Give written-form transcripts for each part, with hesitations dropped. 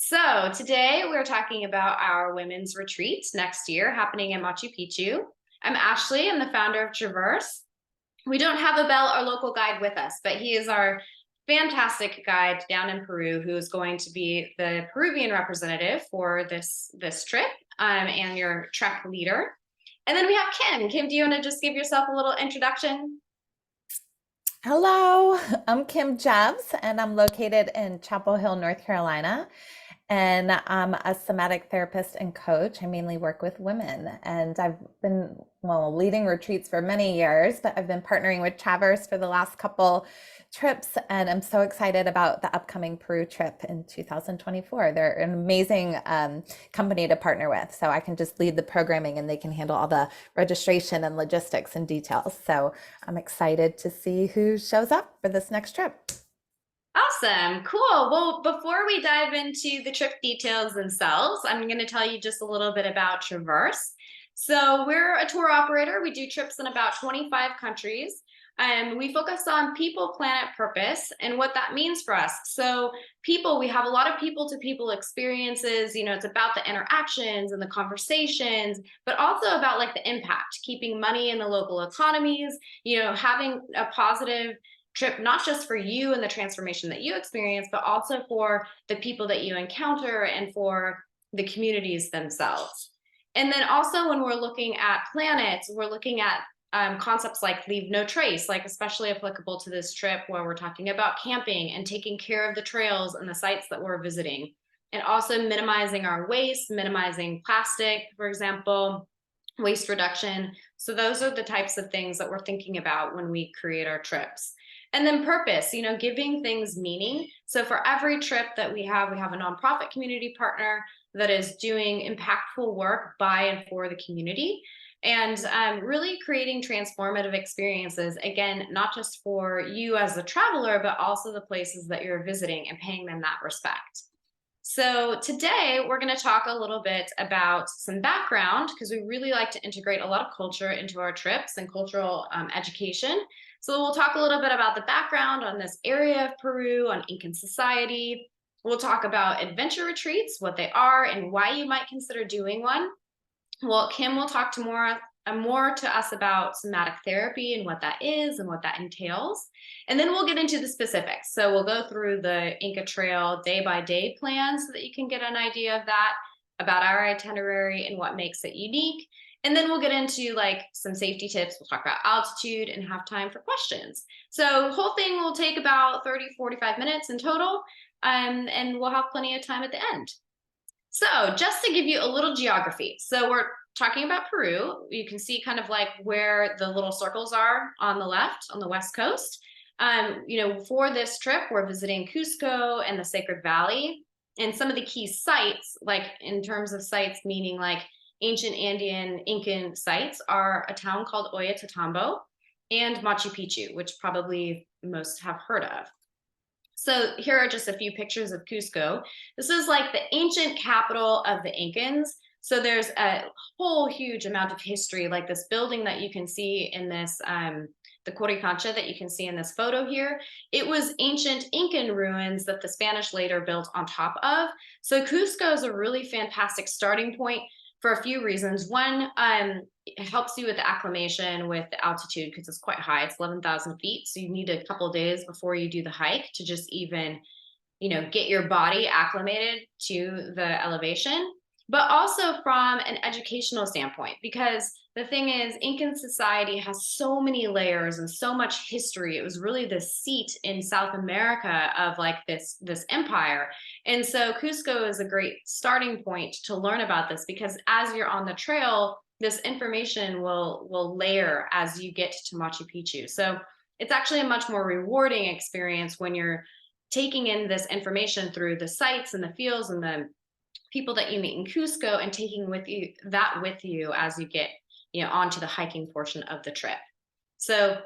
So today we're talking about our women's retreat next year happening in Machu Picchu. I'm Ashley. I'm the founder of Traverse. We don't have Abel, our local guide, with us, but he is our fantastic guide down in Peru who is going to be the Peruvian representative for this trip and your trek leader. And then we have Kim. Kim, do you want to just give yourself a little introduction? Hello, I'm Kim Jeffs, and I'm located in Chapel Hill, North Carolina. And I'm a somatic therapist and coach. I mainly work with women, and I've been, leading retreats for many years, but I've been partnering with Traverse for the last couple trips, and I'm so excited about the upcoming Peru trip in 2024. They're an amazing company to partner with, so I can just lead the programming and they can handle all the registration and logistics and details. So I'm excited to see who shows up for this next trip. Awesome. Cool. Well, before we dive into the trip details themselves, I'm going to tell you just a little bit about Traverse. So, we're a tour operator. We do trips in about 25 countries. We focus on people, planet, purpose, and what that means for us. So, people, we have a lot of people to people experiences. It's about the interactions and the conversations, but also about like the impact, keeping money in the local economies, having a positive trip, not just for you and the transformation that you experience, but also for the people that you encounter and for the communities themselves. And then also, when we're looking at planets, we're looking at concepts like leave no trace, like especially applicable to this trip where we're talking about camping and taking care of the trails and the sites that we're visiting, and also minimizing our waste, minimizing plastic, for example, waste reduction. So those are the types of things that we're thinking about when we create our trips. And then purpose, giving things meaning. So for every trip that we have a nonprofit community partner that is doing impactful work by and for the community, and really creating transformative experiences, again, not just for you as a traveler, but also the places that you're visiting and paying them that respect. So today we're going to talk a little bit about some background because we really like to integrate a lot of culture into our trips and cultural education. So we'll talk a little bit about the background on this area of Peru, on Incan society. We'll talk about adventure retreats, what they are, and why you might consider doing one. Well, Kim will talk to more to us about somatic therapy and what that is and what that entails. And then we'll get into the specifics. So we'll go through the Inca Trail day by day plan so that you can get an idea of that, about our itinerary and what makes it unique. And then we'll get into like some safety tips. We'll talk about altitude and have time for questions. So the whole thing will take about 30, 45 minutes in total. And we'll have plenty of time at the end. So just to give you a little geography. So we're talking about Peru. You can see kind of like where the little circles are on the left, on the west coast. For this trip, we're visiting Cusco and the Sacred Valley. And some of the key sites, like in terms of sites, meaning like ancient Andean Incan sites, are a town called Ollantaytambo and Machu Picchu, which probably most have heard of. So here are just a few pictures of Cusco. This is like the ancient capital of the Incans. So there's a whole huge amount of history, like this building that you can see in this, the Coricancha that you can see in this photo here. It was ancient Incan ruins that the Spanish later built on top of. So Cusco is a really fantastic starting point for a few reasons. One, it helps you with the acclimation with the altitude because it's quite high. It's 11,000 feet. So you need a couple of days before you do the hike to just even, get your body acclimated to the elevation. But also from an educational standpoint, because the thing is, Incan society has so many layers and so much history. It was really the seat in South America of like this empire. And so Cusco is a great starting point to learn about this because as you're on the trail, this information will layer as you get to Machu Picchu. So it's actually a much more rewarding experience when you're taking in this information through the sites and the fields and the people that you meet in Cusco and taking with you as you get onto the hiking portion of the trip. So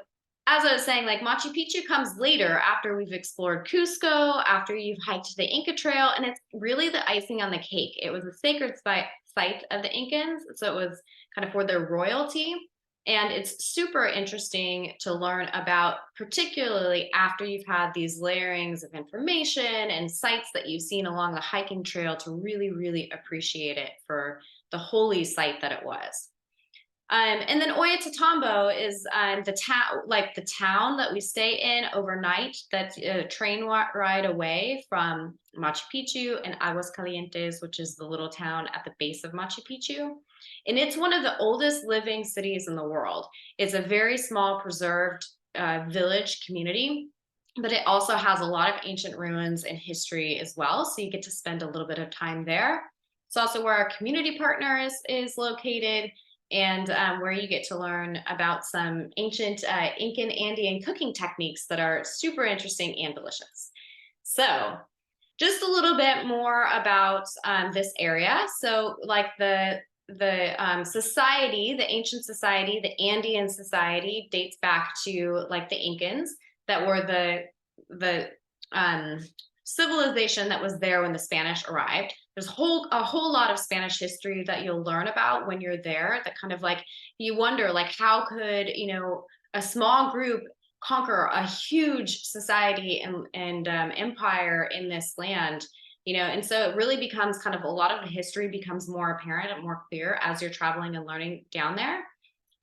as I was saying, like Machu Picchu comes later after we've explored Cusco, after you've hiked the Inca Trail, and it's really the icing on the cake. It was a sacred site of the Incans, so it was kind of for their royalty. And it's super interesting to learn about, particularly after you've had these layerings of information and sites that you've seen along the hiking trail, to really, really appreciate it for the holy site that it was. And then Ollantaytambo is the town, like the town that we stay in overnight. That's a train ride away from Machu Picchu and Aguascalientes, which is the little town at the base of Machu Picchu. And it's one of the oldest living cities in the world. It's a very small, preserved village community, but it also has a lot of ancient ruins and history as well. So you get to spend a little bit of time there. It's also where our community partner is located, and where you get to learn about some ancient Incan Andean cooking techniques that are super interesting and delicious. So just a little bit more about this area. So like the society, the ancient society, the Andean society dates back to like the Incans that were the civilization that was there when the Spanish arrived. There's a whole lot of Spanish history that you'll learn about when you're there, that kind of like you wonder, like, how could, a small group conquer a huge society and empire in this land? And so it really becomes kind of, a lot of the history becomes more apparent and more clear as you're traveling and learning down there.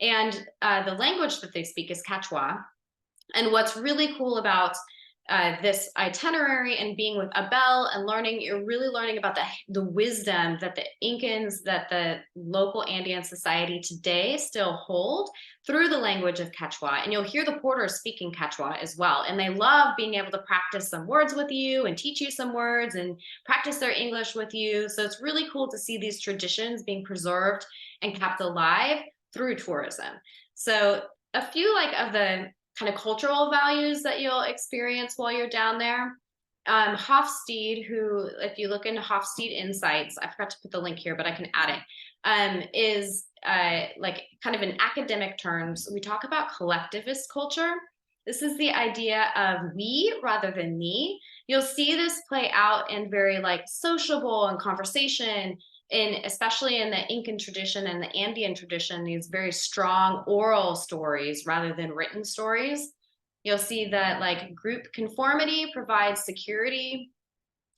And the language that they speak is Quechua. And what's really cool about this itinerary and being with Abel and learning, you're really learning about the wisdom that the Incans, that the local Andean society today still hold through the language of Quechua. And you'll hear the porters speaking Quechua as well. And they love being able to practice some words with you and teach you some words and practice their English with you. So it's really cool to see these traditions being preserved and kept alive through tourism. So a few like of the kind of cultural values that you'll experience while you're down there. Hofstede, who, if you look into Hofstede Insights, I forgot to put the link here, but I can add it, is like kind of in academic terms, we talk about collectivist culture. This is the idea of we rather than me. You'll see this play out in very like sociable and conversation, especially in the Incan tradition and the Andean tradition, these very strong oral stories rather than written stories. You'll see that like group conformity provides security.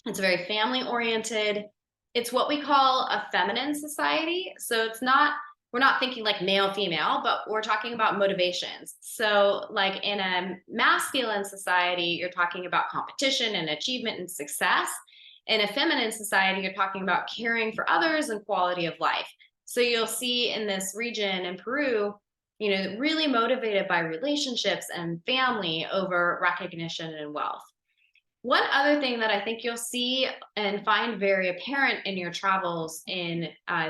It's very family oriented. It's what we call a feminine society. So we're not thinking like male, female, but we're talking about motivations. So like in a masculine society, you're talking about competition and achievement and success. In a feminine society, you're talking about caring for others and quality of life. So you'll see in this region in Peru, really motivated by relationships and family over recognition and wealth. One other thing that I think you'll see and find very apparent in your travels in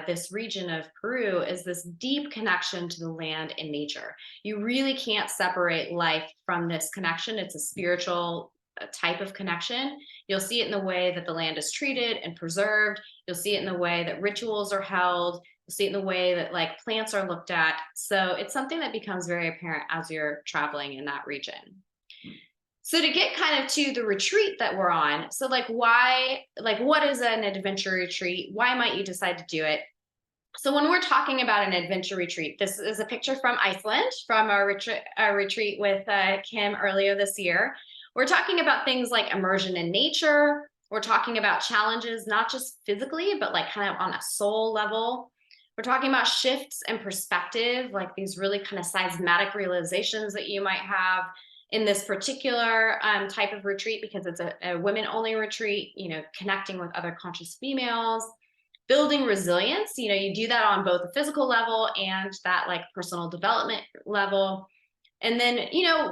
this region of Peru is this deep connection to the land and nature. You really can't separate life from this connection. It's a spiritual type of connection. You'll see it in the way that the land is treated and preserved. You'll see it in the way that rituals are held. You'll see it in the way that like plants are looked at. So it's something that becomes very apparent as you're traveling in that region. So to get kind of to the retreat that we're on, so like what is an adventure retreat? Why might you decide to do it? So when we're talking about an adventure retreat, this is a picture from Iceland, from our retreat with Kim earlier this year. We're talking about things like immersion in nature. We're talking about challenges, not just physically, but like kind of on a soul level. We're talking about shifts in perspective, like these really kind of seismic realizations that you might have in this particular type of retreat, because it's a women-only retreat, connecting with other conscious females, building resilience. You do that on both the physical level and that like personal development level. And then,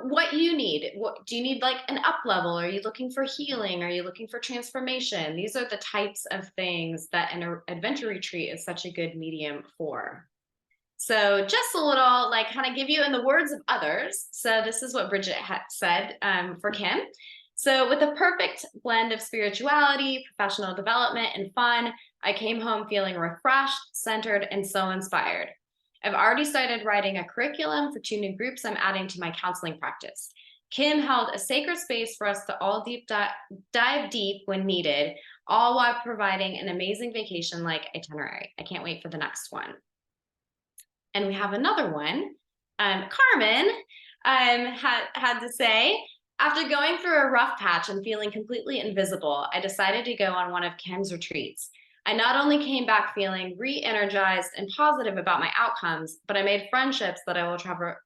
what you need. What do you need, like an up level? Are you looking for healing? Are you looking for transformation? These are the types of things that an adventure retreat is such a good medium for. So just a little, like, kind of give you in the words of others. So this is what Bridget said for Kim. So with a perfect blend of spirituality, professional development, and fun, I came home feeling refreshed, centered, and so inspired. I've already started writing a curriculum for 2 new groups I'm adding to my counseling practice. Kim held a sacred space for us to all dive deep when needed, all while providing an amazing vacation-like itinerary. I can't wait for the next one. And we have another one Carmen had to say, after going through a rough patch and feeling completely invisible, I decided to go on one of Kim's retreats. I not only came back feeling re-energized and positive about my outcomes, but I made friendships that I will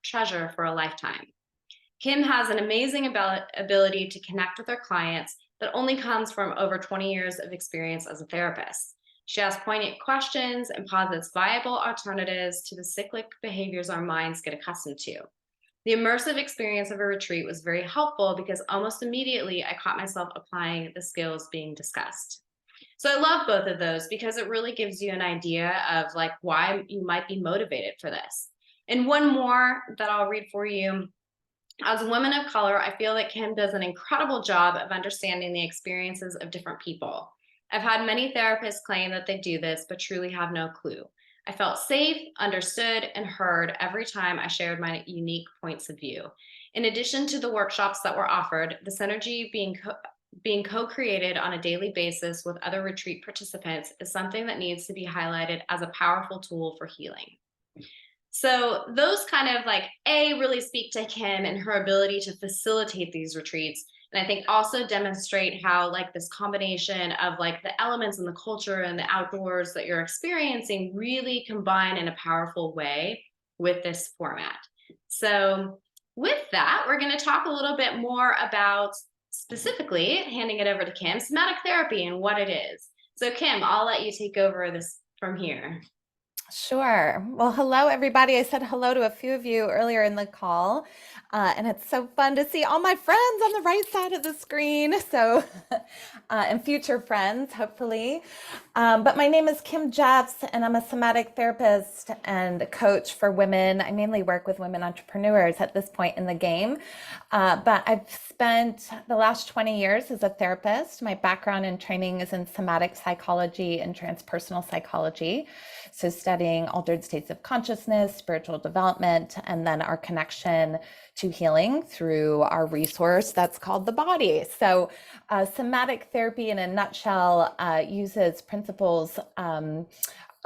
treasure for a lifetime. Kim has an amazing ability to connect with her clients that only comes from over 20 years of experience as a therapist. She asks poignant questions and posits viable alternatives to the cyclic behaviors our minds get accustomed to. The immersive experience of a retreat was very helpful because almost immediately I caught myself applying the skills being discussed. So I love both of those because it really gives you an idea of like why you might be motivated for this. And one more that I'll read for you. As a woman of color, I feel that Kim does an incredible job of understanding the experiences of different people. I've had many therapists claim that they do this, but truly have no clue. I felt safe, understood, and heard every time I shared my unique points of view. In addition to the workshops that were offered, the synergy being co-created on a daily basis with other retreat participants is something that needs to be highlighted as a powerful tool for healing. So those kind of like really speak to Kim and her ability to facilitate these retreats. And I think also demonstrate how like this combination of like the elements and the culture and the outdoors that you're experiencing really combine in a powerful way with this format. So with that, we're going to talk a little bit more about specifically handing it over to Kim, somatic therapy and what it is. So Kim, I'll let you take over this from here. Sure. Well, hello, everybody. I said hello to a few of you earlier in the call, and it's so fun to see all my friends on the right side of the screen. So, and future friends, hopefully. But my name is Kim Jeffs, and I'm a somatic therapist and coach for women. I mainly work with women entrepreneurs at this point in the game. But I've spent the last 20 years as a therapist. My background and training is in somatic psychology and transpersonal psychology. So studying altered states of consciousness, spiritual development, and then our connection to healing through our resource that's called the body. So somatic therapy in a nutshell uses principles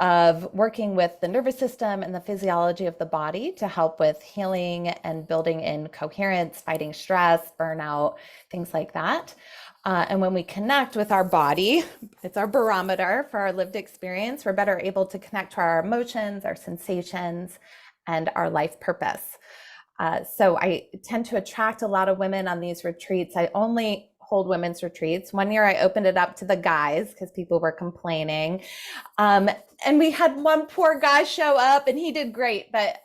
of working with the nervous system and the physiology of the body to help with healing and building in coherence, fighting stress, burnout, things like that. And when we connect with our body, it's our barometer for our lived experience. We're better able to connect to our emotions, our sensations, and our life purpose. So I tend to attract a lot of women on these retreats. I only hold women's retreats. One year I opened it up to the guys because people were complaining. And we had one poor guy show up and he did great, but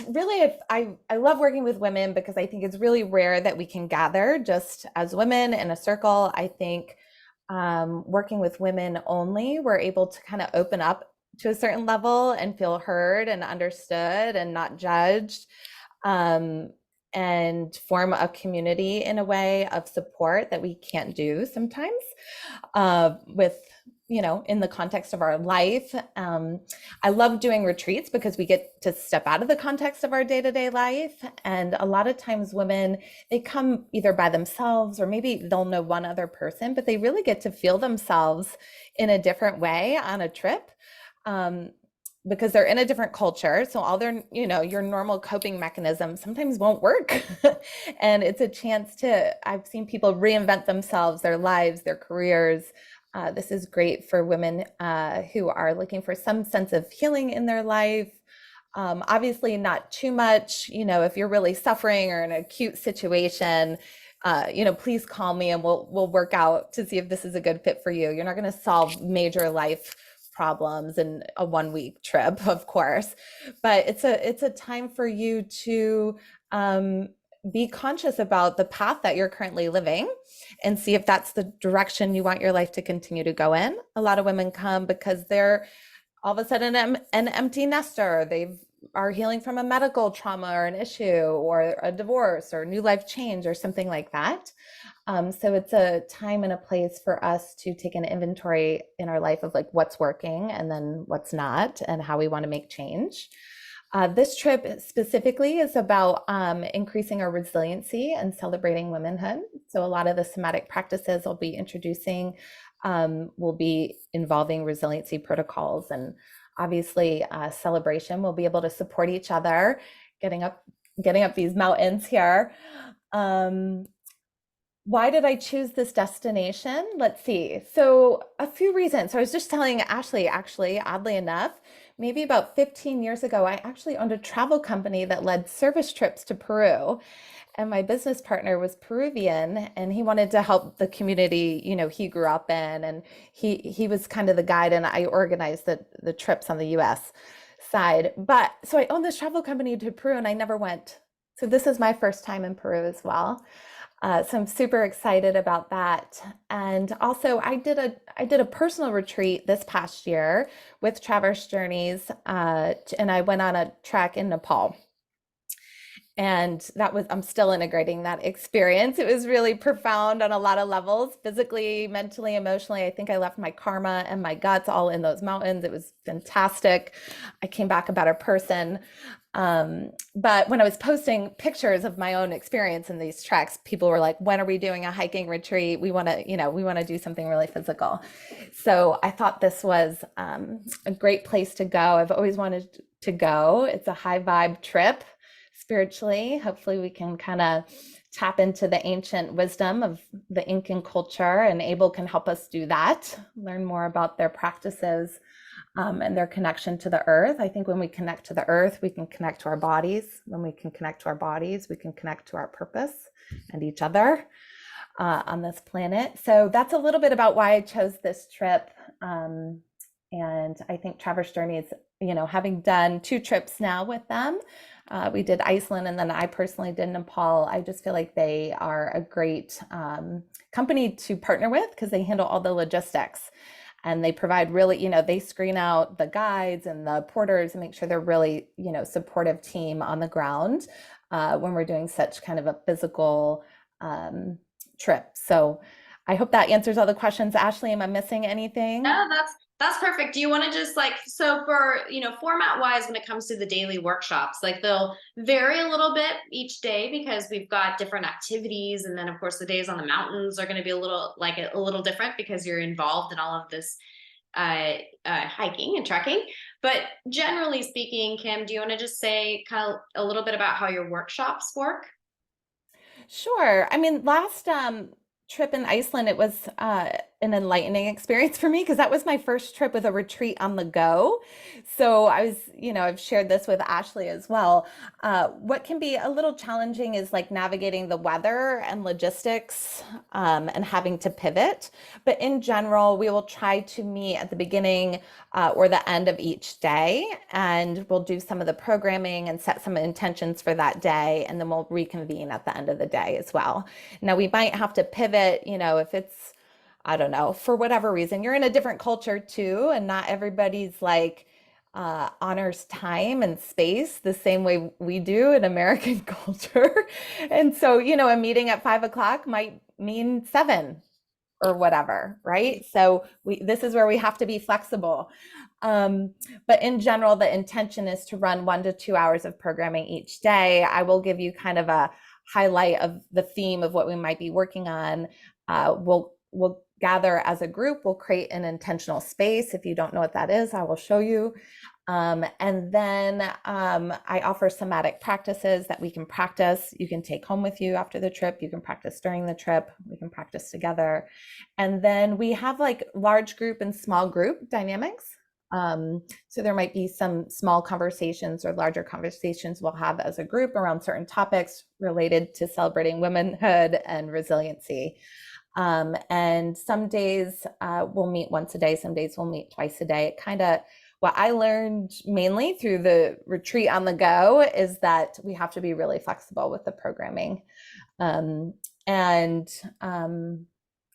really, I love working with women because I think it's really rare that we can gather just as women in a circle. I think working with women only, we're able to kind of open up to a certain level and feel heard and understood and not judged, and form a community in a way of support that we can't do sometimes with in the context of our life. I love doing retreats because we get to step out of the context of our day-to-day life. And a lot of times women, they come either by themselves or maybe they'll know one other person, but they really get to feel themselves in a different way on a trip. Because they're in a different culture. So all their, your normal coping mechanisms sometimes won't work. And it's a chance I've seen people reinvent themselves, their lives, their careers. This is great for women who are looking for some sense of healing in their life. Obviously not too much, if you're really suffering or in an acute situation, please call me and we'll work out to see if this is a good fit for you. You're not going to solve major life problems in a 1-week trip, of course, but it's a time for you to be conscious about the path that you're currently living and see if that's the direction you want your life to continue to go in. A lot of women come because they're all of a sudden an empty nester. They are healing from a medical trauma or an issue or a divorce or new life change or something like that. So it's a time and a place for us to take an inventory in our life of like what's working and then what's not and how we want to make change. This trip specifically is about increasing our resiliency and celebrating womanhood. So a lot of the somatic practices I'll be introducing will be involving resiliency protocols and obviously celebration. We'll be able to support each other, getting up, getting up these mountains here. Um, why did I choose this destination? Let's see. So, a few reasons. So, I was just telling Ashley, actually, oddly enough, maybe about 15 years ago, I actually owned a travel company that led service trips to Peru. And my business partner was Peruvian, and he wanted to help the community, he grew up in, and he was kind of the guide, and I organized the trips on the US side. But so I owned this travel company to Peru and I never went. So this is my first time in Peru as well. So I'm super excited about that. And also I did a personal retreat this past year with Traverse Journeys, and I went on a trek in Nepal. And I'm still integrating that experience. It was really profound on a lot of levels, physically, mentally, emotionally. I think I left my karma and my guts all in those mountains. It was fantastic. I came back a better person. But when I was posting pictures of my own experience in these treks, people were like, when are we doing a hiking retreat? We want to do something really physical. So I thought this was a great place to go. I've always wanted to go. It's a high vibe trip spiritually. Hopefully, we can kind of tap into the ancient wisdom of the Incan culture, and Abel can help us do that, learn more about their practices and their connection to the earth. I think when we connect to the earth, we can connect to our bodies. When we can connect to our bodies, we can connect to our purpose and each other on this planet. So that's a little bit about why I chose this trip. And I think Traverse Journeys, having done 2 trips now with them, we did Iceland and then I personally did Nepal. I just feel like they are a great company to partner with because they handle all the logistics and they provide really, they screen out the guides and the porters and make sure they're really, supportive team on the ground when we're doing such kind of a physical trip. So I hope that answers all the questions. Ashley, am I missing anything? No, that's perfect. Do you want to just like, so for, format wise, when it comes to the daily workshops, like they'll vary a little bit each day because we've got different activities. And then of course the days on the mountains are going to be a little different because you're involved in all of this hiking and trekking. But generally speaking, Kim, do you want to just say kind of a little bit about how your workshops work? Sure. I mean, last trip in Iceland, it was an enlightening experience for me because that was my first trip with a retreat on the go. So I was, I've shared this with Ashley as well. What can be a little challenging is like navigating the weather and logistics and having to pivot. But in general, we will try to meet at the beginning or the end of each day, and we'll do some of the programming and set some intentions for that day, and then we'll reconvene at the end of the day as well. Now, we might have to pivot, if it's, I don't know, for whatever reason, you're in a different culture too, and not everybody's like honors time and space the same way we do in American culture. And so, a meeting at 5 o'clock might mean 7 or whatever, right? So this is where we have to be flexible. But in general, the intention is to run 1 to 2 hours of programming each day. I will give you kind of a highlight of the theme of what we might be working on. We'll gather as a group. We'll create an intentional space. If you don't know what that is, I will show you. And then I offer somatic practices that we can practice. You can take home with you after the trip. You can practice during the trip. We can practice together. And then we have like large group and small group dynamics. So there might be some small conversations or larger conversations we'll have as a group around certain topics related to celebrating womanhood and resiliency. And some days we'll meet once a day. Some days we'll meet twice a day. It kind of, what I learned mainly through the retreat on the go is that we have to be really flexible with the programming. And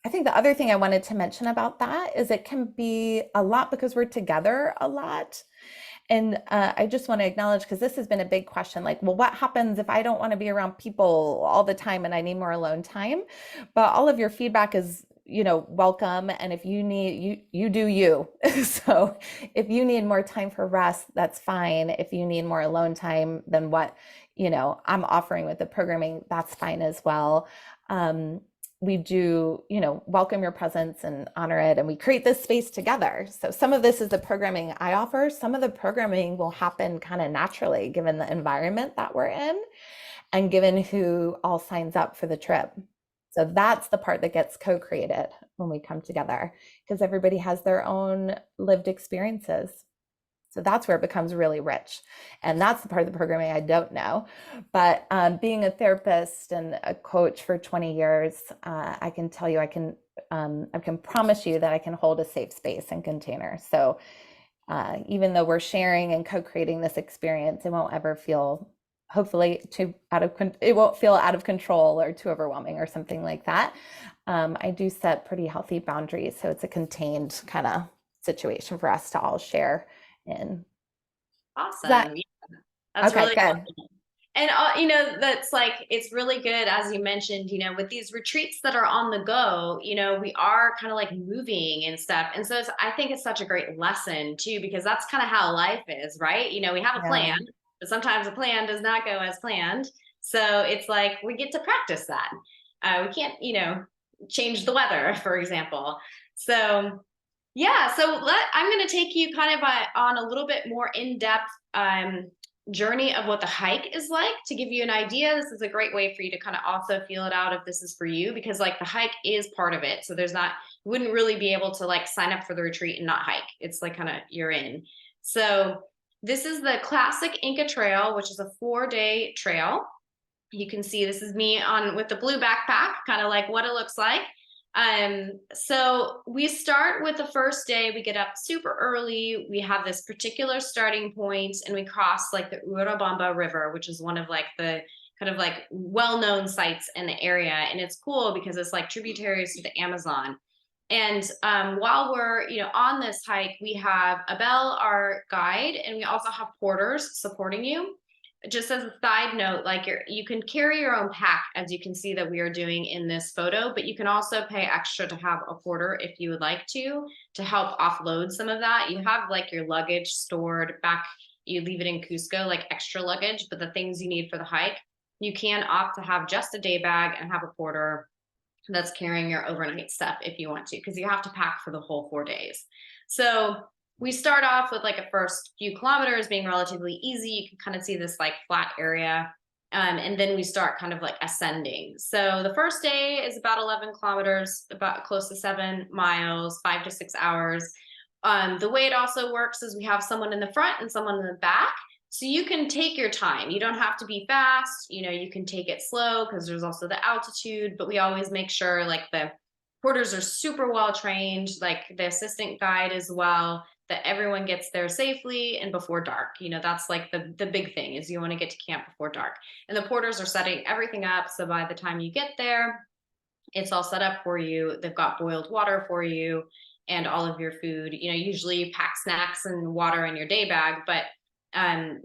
I think the other thing I wanted to mention about that is it can be a lot because we're together a lot. And I just want to acknowledge, because this has been a big question, like, well, what happens if I don't want to be around people all the time and I need more alone time? But all of your feedback is, welcome. And if you need, you do you. So if you need more time for rest, that's fine. If you need more alone time than what, I'm offering with the programming, that's fine as well. we do, welcome your presence and honor it. And we create this space together. So some of this is the programming I offer. Some of the programming will happen kind of naturally given the environment that we're in and given who all signs up for the trip. So that's the part that gets co-created when we come together because everybody has their own lived experiences. So that's where it becomes really rich. And that's the part of the programming I don't know. But being a therapist and a coach for 20 years, I can tell you, I can promise you that I can hold a safe space and container. So even though we're sharing and co-creating this experience, it won't ever feel, hopefully, it won't feel out of control or too overwhelming or something like that. I do set pretty healthy boundaries. So it's a contained kind of situation for us to all share in. Awesome. That, Yeah, that's okay, really good. cool. And that's like, it's really good, as you mentioned, with these retreats that are on the go, we are kind of like moving and stuff. And so I think it's such a great lesson too, because that's kind of how life is, right? We have a Yeah. plan, but sometimes the plan does not go as planned. So it's like we get to practice that. We can't, change the weather, for example. So yeah, so I'm going to take you kind of on a little bit more in-depth journey of what the hike is like to give you an idea. This is a great way for you to kind of also feel it out if this is for you, because like the hike is part of it. So you wouldn't really be able to like sign up for the retreat and not hike. It's like kind of you're in. So this is the classic Inca Trail, which is a 4-day trail. You can see this is me on with the blue backpack, kind of like what it looks like. So we start with the first day. We get up super early. We have this particular starting point, and we cross like the Urubamba River, which is one of like the kind of like well-known sites in the area. And it's cool because it's like tributaries to the Amazon. And while we're on this hike, we have Abel, our guide, and we also have porters supporting you. Just as a side note, like you can carry your own pack, as you can see that we are doing in this photo, but you can also pay extra to have a porter if you would like to help offload some of that. You have like your luggage stored back, you leave it in Cusco, like extra luggage, but the things you need for the hike, you can opt to have just a day bag and have a porter that's carrying your overnight stuff if you want to, because you have to pack for the whole 4 days. So we start off with like a first few kilometers being relatively easy. You can kind of see this like flat area. And then we start kind of like ascending. So the first day is about 11 kilometers, about close to 7 miles, 5 to 6 hours. The way it also works is we have someone in the front and someone in the back. So you can take your time. You don't have to be fast. You can take it slow because there's also the altitude, but we always make sure like the porters are super well trained, like the assistant guide as well, that everyone gets there safely and before dark. That's like the big thing is you want to get to camp before dark. And the porters are setting everything up. So by the time you get there, it's all set up for you. They've got boiled water for you and all of your food. Usually you pack snacks and water in your day bag, but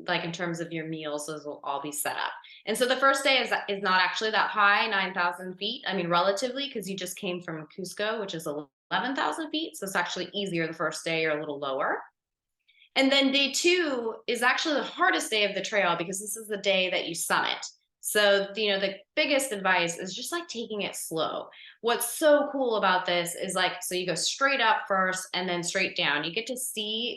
like in terms of your meals, those will all be set up. And so the first day is not actually that high, 9,000 feet. I mean, relatively, because you just came from Cusco, which is 11,000 feet. So it's actually easier the first day, or a little lower. And then day 2 is actually the hardest day of the trail because this is the day that you summit. So, the biggest advice is just like taking it slow. What's so cool about this is like, so you go straight up first and then straight down. You get to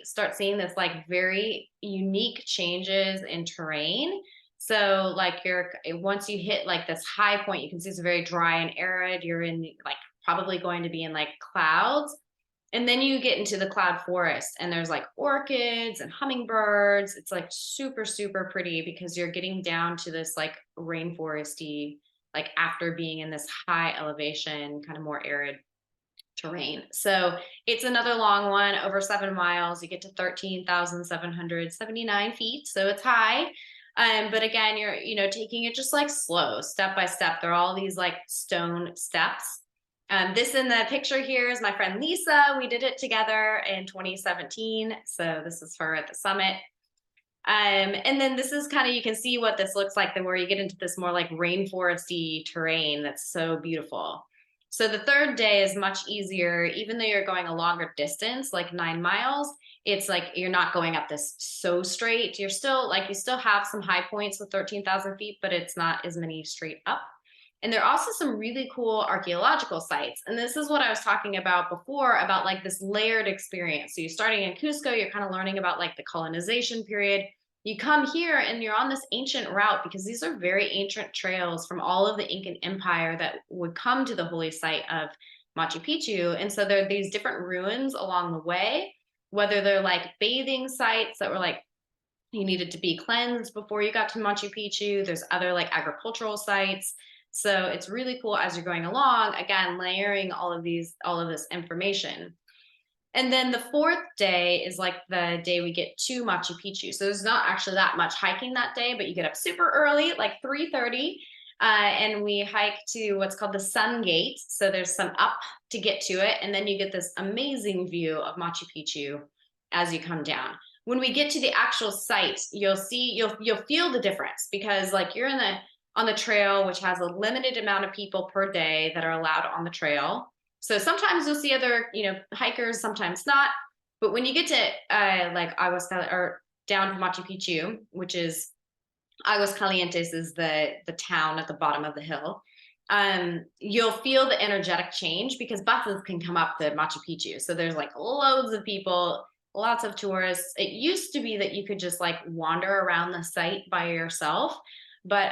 start seeing this like very unique changes in terrain. So like once you hit like this high point, you can see it's very dry and arid. You're in like probably going to be in like clouds. And then you get into the cloud forest and there's like orchids and hummingbirds. It's like super, super pretty because you're getting down to this like rainforesty, like after being in this high elevation, kind of more arid terrain. So it's another long one, over 7 miles. You get to 13,779 feet. So it's high. But again, you're, taking it just like slow, step by step. There are all these like stone steps. This in the picture here is my friend Lisa. We did it together in 2017. So this is her at the summit. And then this is kind of, you can see what this looks like, where you get into this more like rainforesty terrain that's so beautiful. So the third day is much easier, even though you're going a longer distance, like 9 miles. It's like you're not going up this so straight. You're still like, you still have some high points with 13,000 feet, but it's not as many straight up. And there are also some really cool archaeological sites. And this is what I was talking about before about like this layered experience. So you're starting in Cusco, you're kind of learning about like the colonization period. You come here and you're on this ancient route because these are very ancient trails from all of the Incan Empire that would come to the holy site of Machu Picchu. And so there are these different ruins along the way, whether they're like bathing sites that were like you needed to be cleansed before you got to Machu Picchu. There's other like agricultural sites. So it's really cool as you're going along, again, layering all of this information. And then the fourth day is like the day we get to Machu Picchu. So there's not actually that much hiking that day, but you get up super early, like 3:30, and we hike to what's called the Sun Gate. So there's some up to get to it, and then you get this amazing view of Machu Picchu as you come down. When we get to the actual site, you'll feel the difference because like you're on the trail, which has a limited amount of people per day that are allowed on the trail. So sometimes you'll see other, hikers, sometimes not. But when you get to like or down to Machu Picchu, which is Aguas Calientes is the town at the bottom of the hill. You'll feel the energetic change because buses can come up to Machu Picchu. So there's like loads of people, lots of tourists. It used to be that you could just like wander around the site by yourself, but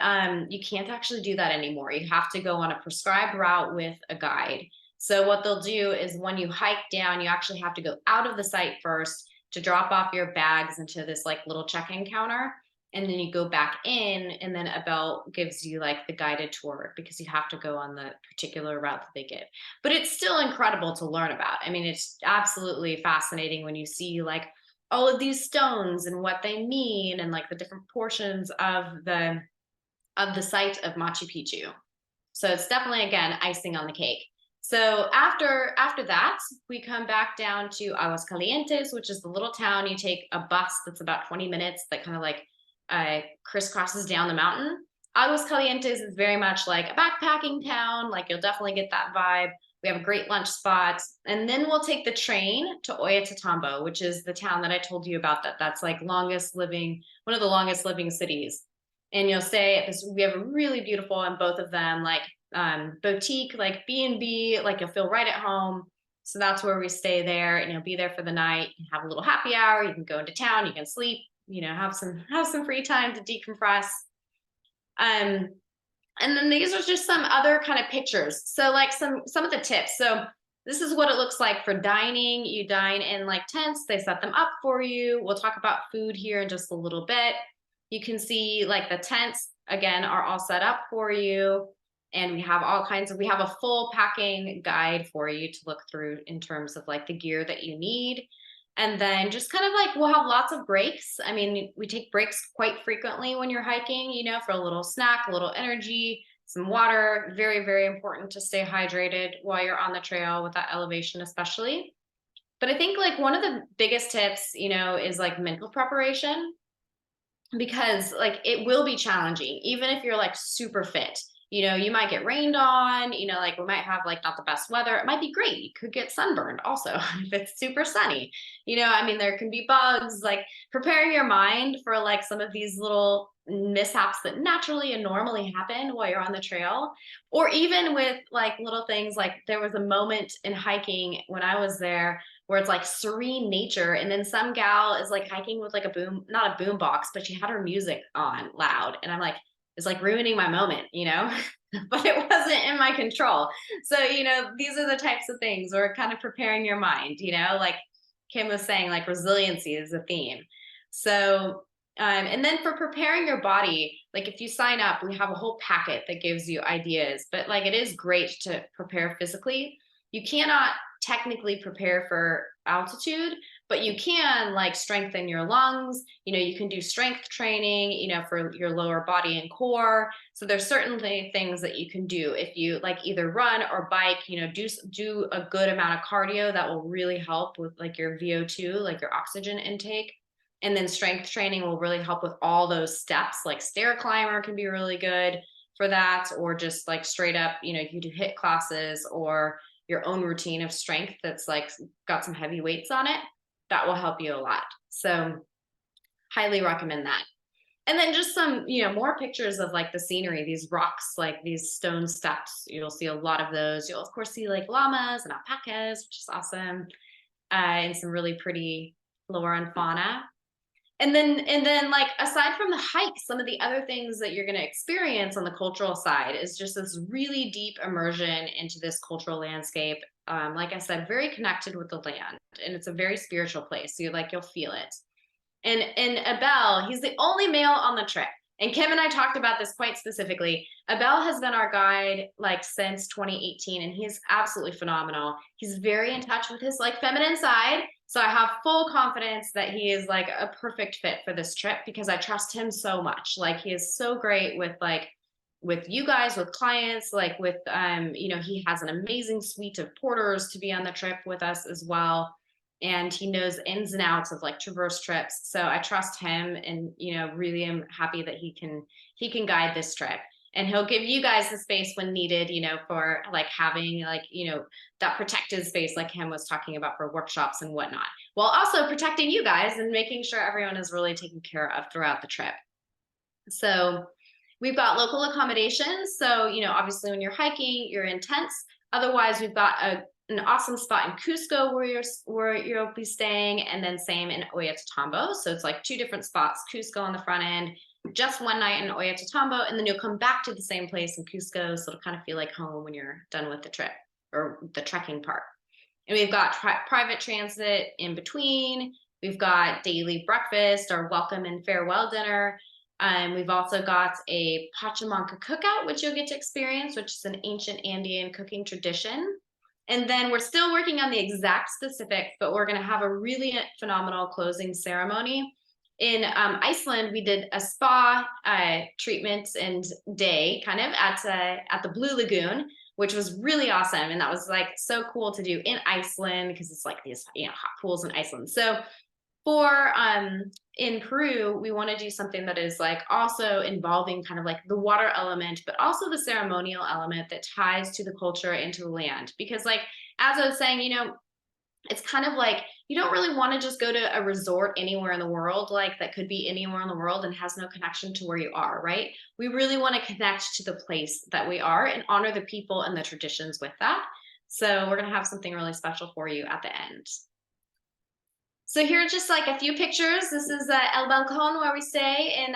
you can't actually do that anymore. You have to go on a prescribed route with a guide. So what they'll do is when you hike down, you actually have to go out of the site first to drop off your bags into this like little check-in counter. And then you go back in, and then Abel gives you like the guided tour because you have to go on the particular route that they give. But it's still incredible to learn about. I mean, it's absolutely fascinating when you see like all of these stones and what they mean and like the different portions of the site of Machu Picchu. So it's definitely again icing on the cake. So after that, we come back down to Aguas Calientes, which is the little town. You take a bus that's about 20 minutes that kind of like crisscrosses down the mountain. Aguas Calientes is very much like a backpacking town. Like you'll definitely get that vibe. We have a great lunch spot. And then we'll take the train to Ollantaytambo, which is the town that I told you about that's like one of the longest living cities. And you'll stay at this, we have a really beautiful in both of them, like boutique, like B&B, like you'll feel right at home. So that's where we stay there, and you'll be there for the night. You can have a little happy hour. You can go into town. You can sleep. Have some free time to decompress. And then these are just some other kind of pictures. So like some of the tips. So this is what it looks like for dining. You dine in like tents. They set them up for you. We'll talk about food here in just a little bit. You can see like the tents again are all set up for you. And we have we have a full packing guide for you to look through in terms of like the gear that you need. And then just kind of like, we'll have lots of breaks. I mean, we take breaks quite frequently when you're hiking, for a little snack, a little energy, some water. Very, very important to stay hydrated while you're on the trail with that elevation, especially. But I think like one of the biggest tips, is like mental preparation, because like it will be challenging, even if you're like super fit. You might get rained on, like we might have like not the best weather. It might be great. You could get sunburned also if it's super sunny. I mean, there can be bugs, like preparing your mind for like some of these little mishaps that naturally and normally happen while you're on the trail. Or even with like little things, like there was a moment in hiking when I was there where it's like serene nature, and then some gal is like hiking with like not a boom box, but she had her music on loud, and I'm like, it's like ruining my moment, but it wasn't in my control. So, these are the types of things, or kind of preparing your mind, like Kim was saying, like resiliency is a theme. So, and then for preparing your body, like if you sign up, we have a whole packet that gives you ideas, but like it is great to prepare physically. You cannot technically prepare for altitude, but you can like strengthen your lungs. You can do strength training, for your lower body and core. So there's certainly things that you can do if you like either run or bike, do a good amount of cardio that will really help with like your VO2, like your oxygen intake. And then strength training will really help with all those steps. Like stair climber can be really good for that, or just like straight up, you do HIIT classes or your own routine of strength that's like got some heavy weights on it. That will help you a lot. So highly recommend that. And then just some, more pictures of like the scenery, these rocks, like these stone steps. You'll see a lot of those. You'll of course see like llamas and alpacas, which is awesome, and some really pretty flora and fauna. And then like aside from the hike, some of the other things that you're going to experience on the cultural side is just this really deep immersion into this cultural landscape. Like I said, very connected with the land, and it's a very spiritual place. So you'll feel it. And Abel, he's the only male on the trip. And Kim and I talked about this quite specifically. Abel has been our guide like since 2018, and he's absolutely phenomenal. He's very in touch with his like feminine side. So I have full confidence that he is like a perfect fit for this trip because I trust him so much. Like he is so great with you guys, with clients, like with he has an amazing suite of porters to be on the trip with us as well, and he knows ins and outs of like traverse trips. So I trust him, and really am happy that he can guide this trip, and he'll give you guys the space when needed, for like having like that protected space like Kim was talking about for workshops and whatnot, while also protecting you guys and making sure everyone is really taken care of throughout the trip. So we've got local accommodations. So obviously when you're hiking, you're in tents. Otherwise, we've got an awesome spot in Cusco where you'll be staying, and then same in Ollantaytambo. So it's like two different spots: Cusco on the front end, just one night in Ollantaytambo, and then you'll come back to the same place in Cusco, so it'll kind of feel like home when you're done with the trip or the trekking part. And we've got private transit in between. We've got daily breakfast, our welcome and farewell dinner. We've also got a Pachamanca cookout, which you'll get to experience, which is an ancient Andean cooking tradition. And then we're still working on the exact specifics, but we're going to have a really phenomenal closing ceremony. In Iceland, we did a spa treatment and day kind of at the Blue Lagoon, which was really awesome. And that was like so cool to do in Iceland because it's like these hot pools in Iceland. So for in Peru, we want to do something that is like also involving kind of like the water element, but also the ceremonial element that ties to the culture and to the land. Because like, as I was saying, it's kind of like you don't really want to just go to a resort anywhere in the world, like that could be anywhere in the world and has no connection to where you are, right? We really want to connect to the place that we are and honor the people and the traditions with that. So we're going to have something really special for you at the end. So here are just like a few pictures. This is El Balcón, where we stay in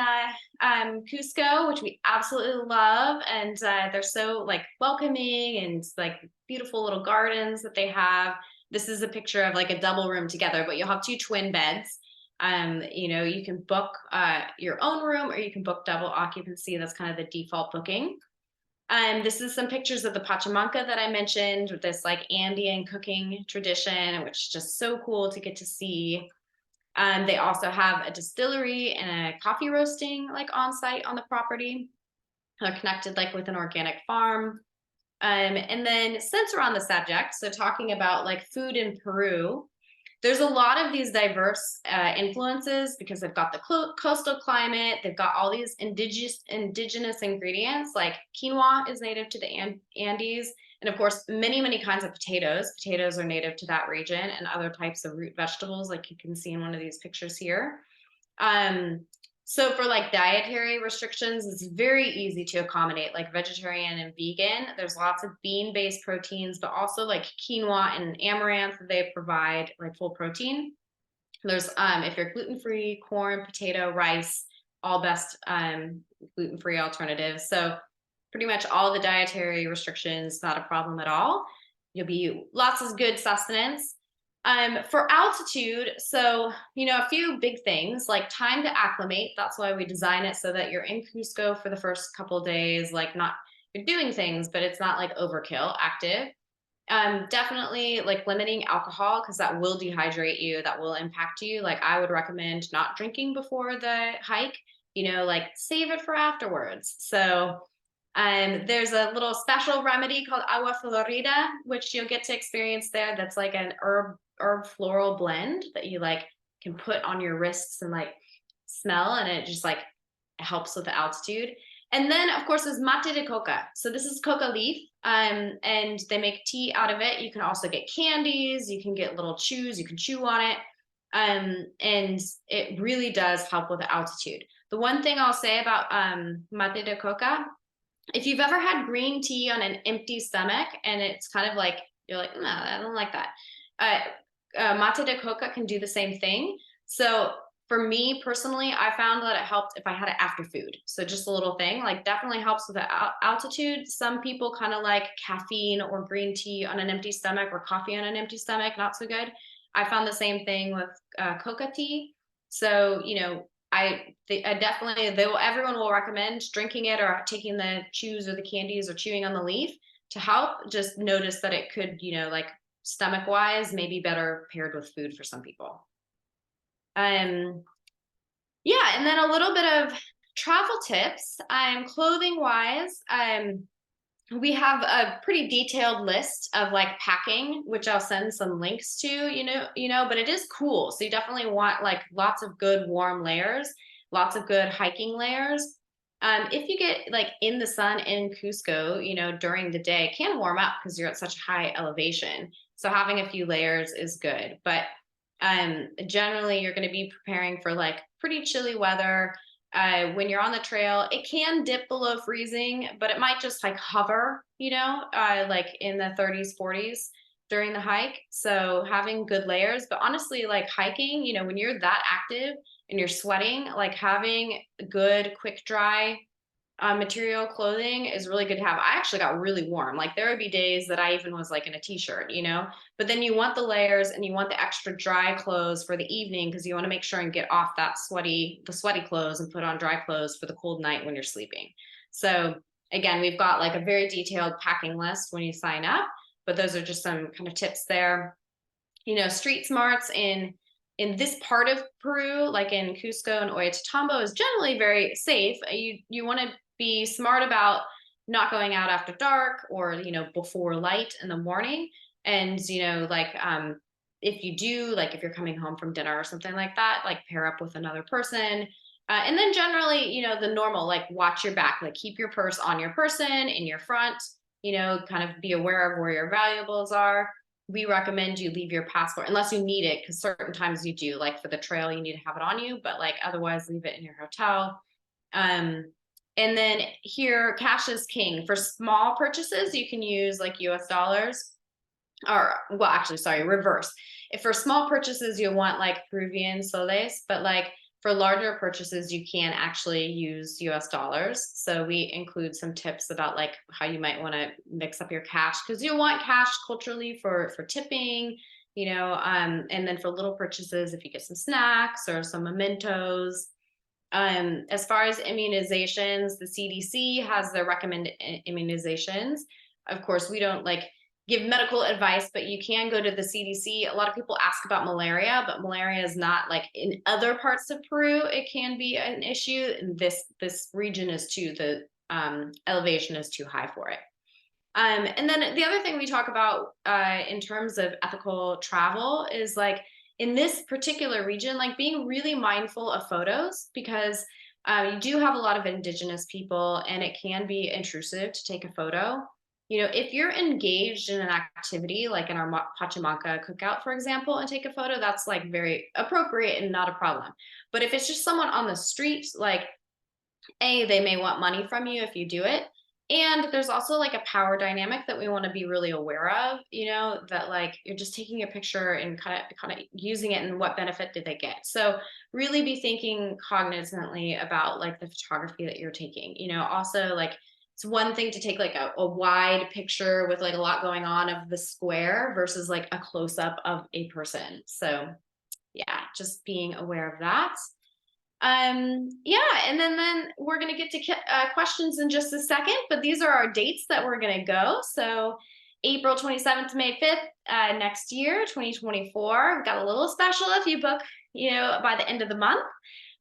Cusco, which we absolutely love. And they're so like welcoming and like beautiful little gardens that they have. This is a picture of like a double room together, but you'll have two twin beds. You can book your own room, or you can book double occupancy. That's kind of the default booking. This is some pictures of the Pachamanca that I mentioned, with this like Andean cooking tradition, which is just so cool to get to see. They also have a distillery and a coffee roasting like on site on the property. They're connected like with an organic farm. And then since we're on the subject, so talking about like food in Peru, there's a lot of these diverse influences because they've got the coastal climate. They've got all these indigenous ingredients, like quinoa is native to the Andes. And of course, many, many kinds of potatoes. Potatoes are native to that region, and other types of root vegetables, like you can see in one of these pictures here. So for like dietary restrictions, it's very easy to accommodate like vegetarian and vegan. There's lots of bean-based proteins, but also like quinoa and amaranth, they provide like full protein. There's if you're gluten-free, corn, potato, rice, all best gluten-free alternatives. So pretty much all the dietary restrictions, not a problem at all. You'll be lots of good sustenance. For altitude, so, a few big things like time to acclimate. That's why we design it so that you're in Cusco for the first couple of days, like you're doing things, but it's not like overkill active. Definitely like limiting alcohol, because that will dehydrate you, that will impact you. Like I would recommend not drinking before the hike, like save it for afterwards. So there's a little special remedy called agua florida, which you'll get to experience there. That's like an herb floral blend that you like can put on your wrists and like smell, and it just like helps with the altitude. And then of course there's mate de coca. So this is coca leaf, and they make tea out of it. You can also get candies, you can get little chews, you can chew on it. And it really does help with the altitude. The one thing I'll say about mate de coca, if you've ever had green tea on an empty stomach and it's kind of like, you're like, no, I don't like that. Mate de coca can do the same thing. So for me personally, I found that it helped if I had it after food. So just a little thing, like definitely helps with the altitude. Some people kind of like caffeine or green tea on an empty stomach or coffee on an empty stomach, not so good. I found the same thing with coca tea. So, I definitely, everyone will recommend drinking it or taking the chews or the candies or chewing on the leaf to help. Just notice that it could, like stomach wise, maybe better paired with food for some people. Yeah, and then a little bit of travel tips. Clothing wise, we have a pretty detailed list of like packing, which I'll send some links to, but it is cool. So you definitely want like lots of good warm layers, lots of good hiking layers. If you get like in the sun in Cusco, during the day, it can warm up because you're at such high elevation. So having a few layers is good, but generally you're going to be preparing for like pretty chilly weather. When you're on the trail, it can dip below freezing, but it might just like hover, like in the 30s, 40s during the hike. So having good layers, but honestly, like hiking, when you're that active and you're sweating, like having good, quick dry material clothing is really good to have. I actually got really warm. Like there would be days that I even was like in a t-shirt, but then you want the layers and you want the extra dry clothes for the evening because you want to make sure and get off the sweaty clothes and put on dry clothes for the cold night when you're sleeping. So again, we've got like a very detailed packing list when you sign up, but those are just some kind of tips there. Street smarts in this part of Peru, like in Cusco and Ollantaytambo, is generally very safe. You want to be smart about not going out after dark or before light in the morning. And if you do, like if you're coming home from dinner or something like that, like pair up with another person. And then generally, the normal, like watch your back, like keep your purse on your person in your front, kind of be aware of where your valuables are. We recommend you leave your passport unless you need it, because certain times you do, like for the trail, you need to have it on you, but like otherwise leave it in your hotel. And then here, cash is king. For small purchases, you can use like US dollars or, well, actually, sorry, reverse. If for small purchases, you want like Peruvian soles, but like for larger purchases, you can actually use US dollars. So we include some tips about like how you might want to mix up your cash because you want cash culturally for tipping, and then for little purchases, if you get some snacks or some mementos. As far as immunizations, the CDC has their recommended immunizations. Of course, we don't like give medical advice, but you can go to the CDC. A lot of people ask about malaria, but malaria is not like in other parts of Peru. It can be an issue. And this region is the elevation is too high for it. And then the other thing we talk about in terms of ethical travel is like in this particular region, like being really mindful of photos because you do have a lot of indigenous people and it can be intrusive to take a photo. If you're engaged in an activity like in our Pachamanca cookout, for example, and take a photo, that's like very appropriate and not a problem. But if it's just someone on the street, like they may want money from you if you do it. And there's also like a power dynamic that we want to be really aware of, that like you're just taking a picture and kind of using it and what benefit did they get. So really be thinking cognizantly about like the photography that you're taking, also like it's one thing to take like a wide picture with like a lot going on of the square versus like a close up of a person. So yeah, just being aware of that. Yeah, and then we're going to get to questions in just a second, but these are our dates that we're going to go. So April 27th to May 5th, next year, 2024. We've got a little special if you book, by the end of the month.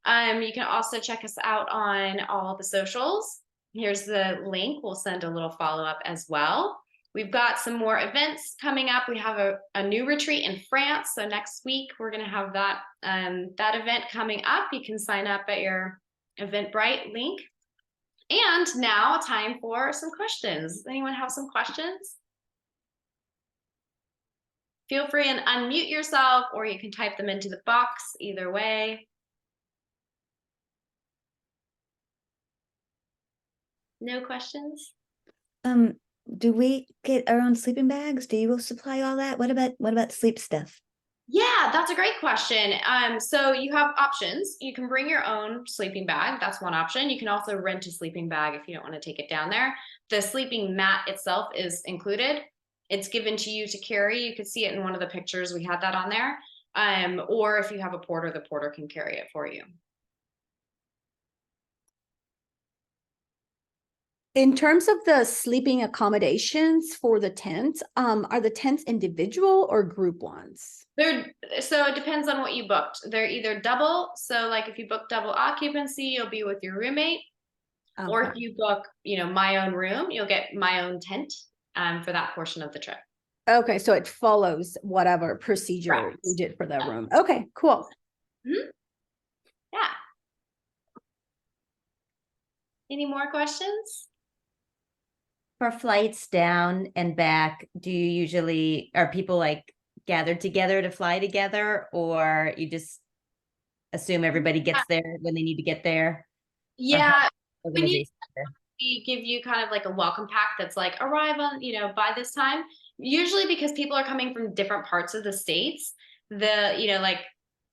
You can also check us out on all the socials. Here's the link. We'll send a little follow-up as well. We've got some more events coming up. We have a new retreat in France. So next week, we're going to have that event coming up. You can sign up at your Eventbrite link. And now time for some questions. Does anyone have some questions? Feel free and unmute yourself, or you can type them into the box, either way. No questions? Um, do we get our own sleeping bags? Do you supply all that? What about sleep stuff? Yeah, that's a great question. So you have options. You can bring your own sleeping bag. That's one option. You can also rent a sleeping bag if you don't want to take it down there. The sleeping mat itself is included. It's given to you to carry. You could see it in one of the pictures. We had that on there. Or if you have a porter, the porter can carry it for you. In terms of the sleeping accommodations for the tents, are the tents individual or group ones? So it depends on what you booked. They're either double. So like if you book double occupancy, you'll be with your roommate. Or if Okay. you book, my own room, you'll get my own tent for that portion of the trip. Okay, so it follows whatever procedure Right. you did for the room. Okay, cool. Mhm. Yeah. Any more questions? For flights down and back, are people like gathered together to fly together, or you just assume everybody gets there when they need to get there? Or how Yeah, when you organization there? we give you kind of like a welcome pack that's like arrive on, by this time. Usually because people are coming from different parts of the states, like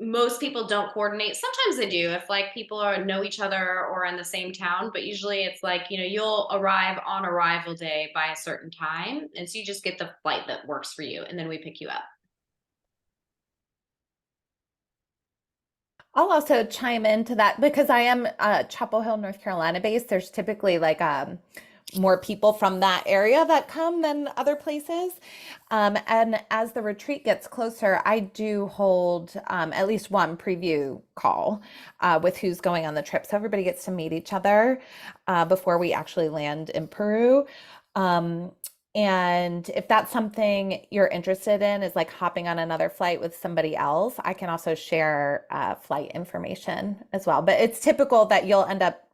most people don't coordinate. Sometimes they do if like people know each other or in the same town, but usually it's like, you'll arrive on arrival day by a certain time. And so you just get the flight that works for you and then we pick you up. I'll also chime into that because I am Chapel Hill, North Carolina based. There's typically like more people from that area that come than other places. And as the retreat gets closer, I do hold at least one preview call with who's going on the trip. So everybody gets to meet each other before we actually land in Peru. Um, and if that's something you're interested in, is like hopping on another flight with somebody else, I can also share flight information as well. But it's typical that you'll end up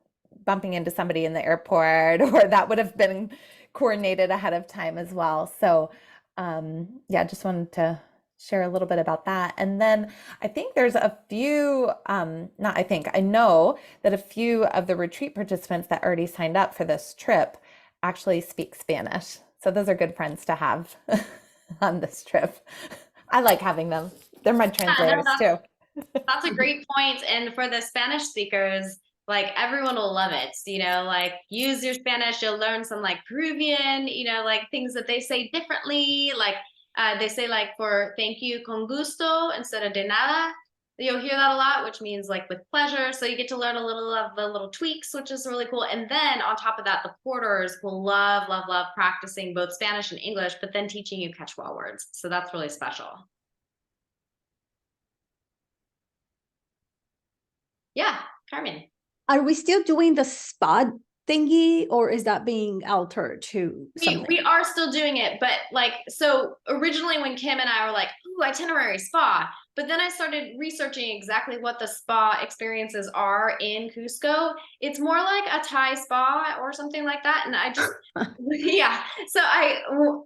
bumping into somebody in the airport, or that would have been coordinated ahead of time as well. So, yeah, just wanted to share a little bit about that. And then I think there's a few, not I think, I know that a few of the retreat participants that already signed up for this trip actually speak Spanish. So those are good friends to have on this trip. I like having them. They're my Yeah, no, translators too. that's a great point. And for the Spanish speakers, like everyone will love it. Like use your Spanish, you'll learn some like Peruvian, like things that they say differently. Like they say like for thank you con gusto instead of de nada. You'll hear that a lot, which means like with pleasure. So you get to learn a little of the little tweaks, which is really cool. And then on top of that, the porters will love, love, love practicing both Spanish and English, but then teaching you catch-all words. So that's really special. Yeah, Carmen. Are we still doing the spot thingy, or is that being altered to something? We are still doing it, but like so originally when Kim and I were like, ooh, itinerary spa, but then I started researching exactly what the spa experiences are in Cusco. It's more like a Thai spa or something like that. And I just yeah. So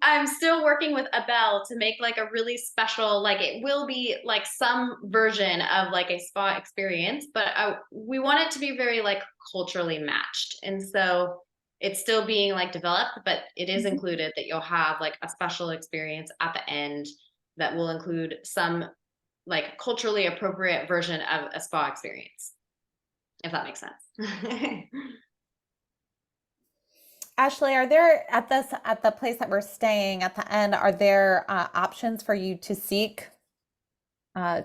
I'm still working with Abel to make like a really special, like it will be like some version of like a spa experience, but we want it to be very like culturally matched. And so it's still being like developed, but it is included that you'll have like a special experience at the end that will include some like culturally appropriate version of a spa experience, if that makes sense. Ashley, are there at the place that we're staying at the end, are there options for you to seek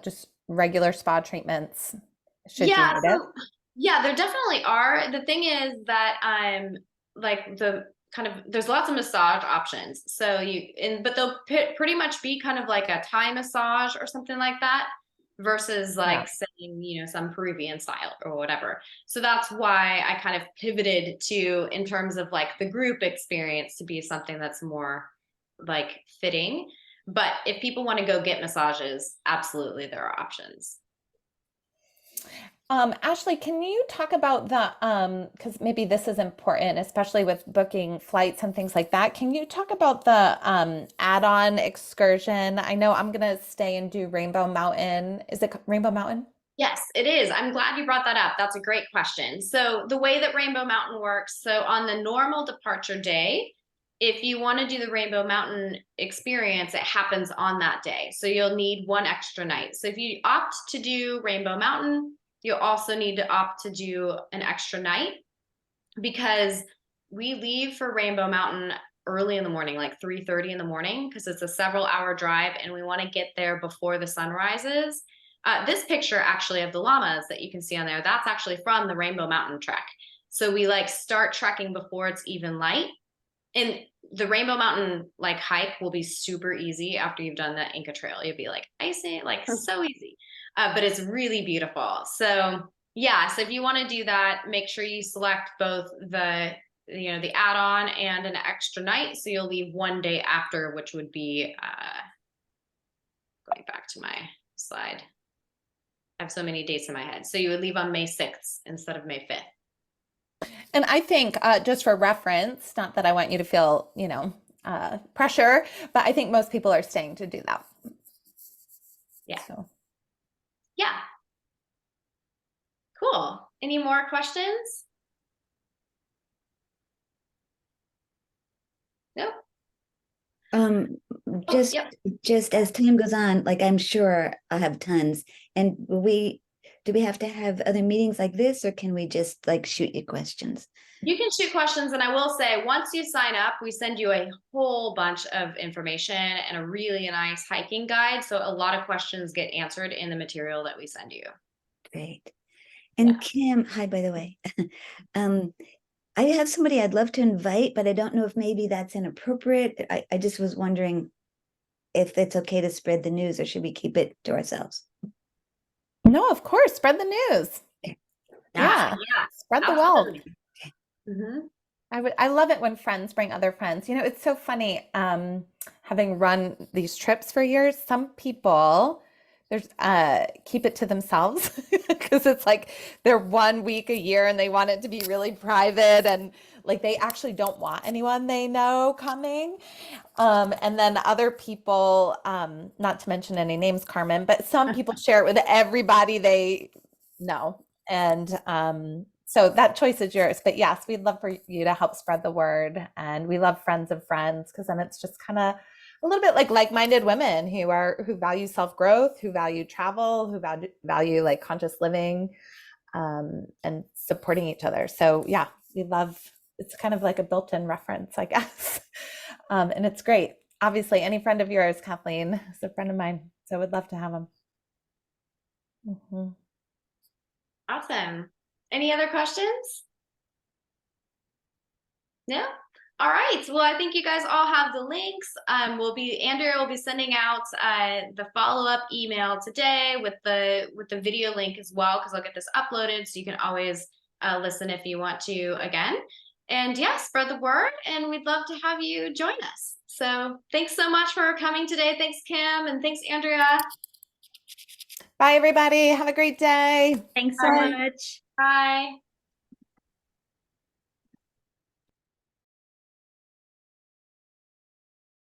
just regular spa treatments should you Yeah, need it? so yeah, there definitely are. The thing is that I'm like the kind of there's lots of massage options. So but they'll pretty much be kind of like a Thai massage or something like that versus Yeah. like saying, some Peruvian style or whatever. So that's why I kind of pivoted to in terms of like the group experience to be something that's more like fitting. But if people want to go get massages, absolutely there are options. Ashley, can you talk about because maybe this is important, especially with booking flights and things like that. Can you talk about the add-on excursion? I know I'm gonna stay and do Rainbow Mountain. Is it Rainbow Mountain? Yes, it is. I'm glad you brought that up. That's a great question. So the way that Rainbow Mountain works, so on the normal departure day, if you want to do the Rainbow Mountain experience, it happens on that day. So you'll need one extra night. So if you opt to do Rainbow Mountain, you'll also need to opt to do an extra night, because we leave for Rainbow Mountain early in the morning, like 3:30 in the morning, because it's a several-hour drive and we want to get there before the sun rises. This picture actually of the llamas that you can see on there, that's actually from the Rainbow Mountain trek. So we like start trekking before it's even light. And the Rainbow Mountain like hike will be super easy after you've done the Inca Trail. You'll be like icing, like so easy. But it's really beautiful. So yeah, so if you want to do that, make sure you select both the the add-on and an extra night. So you'll leave one day after, which would be going back to my slide. I have so many dates in my head. So you would leave on May 6th instead of May 5th. And I think just for reference, not that I want you to feel, pressure, but I think most people are staying to do that. Yeah. So. Yeah. Cool. Any more questions? Nope. Just Yep. just as time goes on, like I'm sure I'll have tons. And do we have to have other meetings like this, or can we just like shoot you questions? You can shoot questions, and I will say, once you sign up, we send you a whole bunch of information and a really nice hiking guide. So a lot of questions get answered in the material that we send you. Great. And Kim, hi, by the way. I have somebody I'd love to invite, but I don't know if maybe that's inappropriate. I just was wondering if it's okay to spread the news, or should we keep it to ourselves? No, of course, spread the news. Okay. Yeah, Yeah. spread the wealth. Mm-hmm. I love it when friends bring other friends. It's so funny, having run these trips for years, some people there's keep it to themselves because it's like they're 1 week a year and they want it to be really private, and like they actually don't want anyone they know coming. And then other people, not to mention any names, Carmen, but some people share it with everybody they know. And so that choice is yours. But yes, we'd love for you to help spread the word. And we love friends of friends, because then it's just kind of a little bit like-minded women who value self-growth, who value travel, who value like conscious living, and supporting each other. So yeah, it's kind of like a built-in reference, I guess. And it's great. Obviously, any friend of yours, Kathleen, is a friend of mine. So we'd love to have them. Mm-hmm. Awesome. Any other questions? No? All right. Well, I think you guys all have the links. Andrea will be sending out the follow-up email today with the video link as well, because I'll get this uploaded, so you can always listen if you want to again. And yeah, spread the word, and we'd love to have you join us. So thanks so much for coming today. Thanks, Kim, and thanks, Andrea. Bye, everybody. Have a great day. Thanks so much. Bye.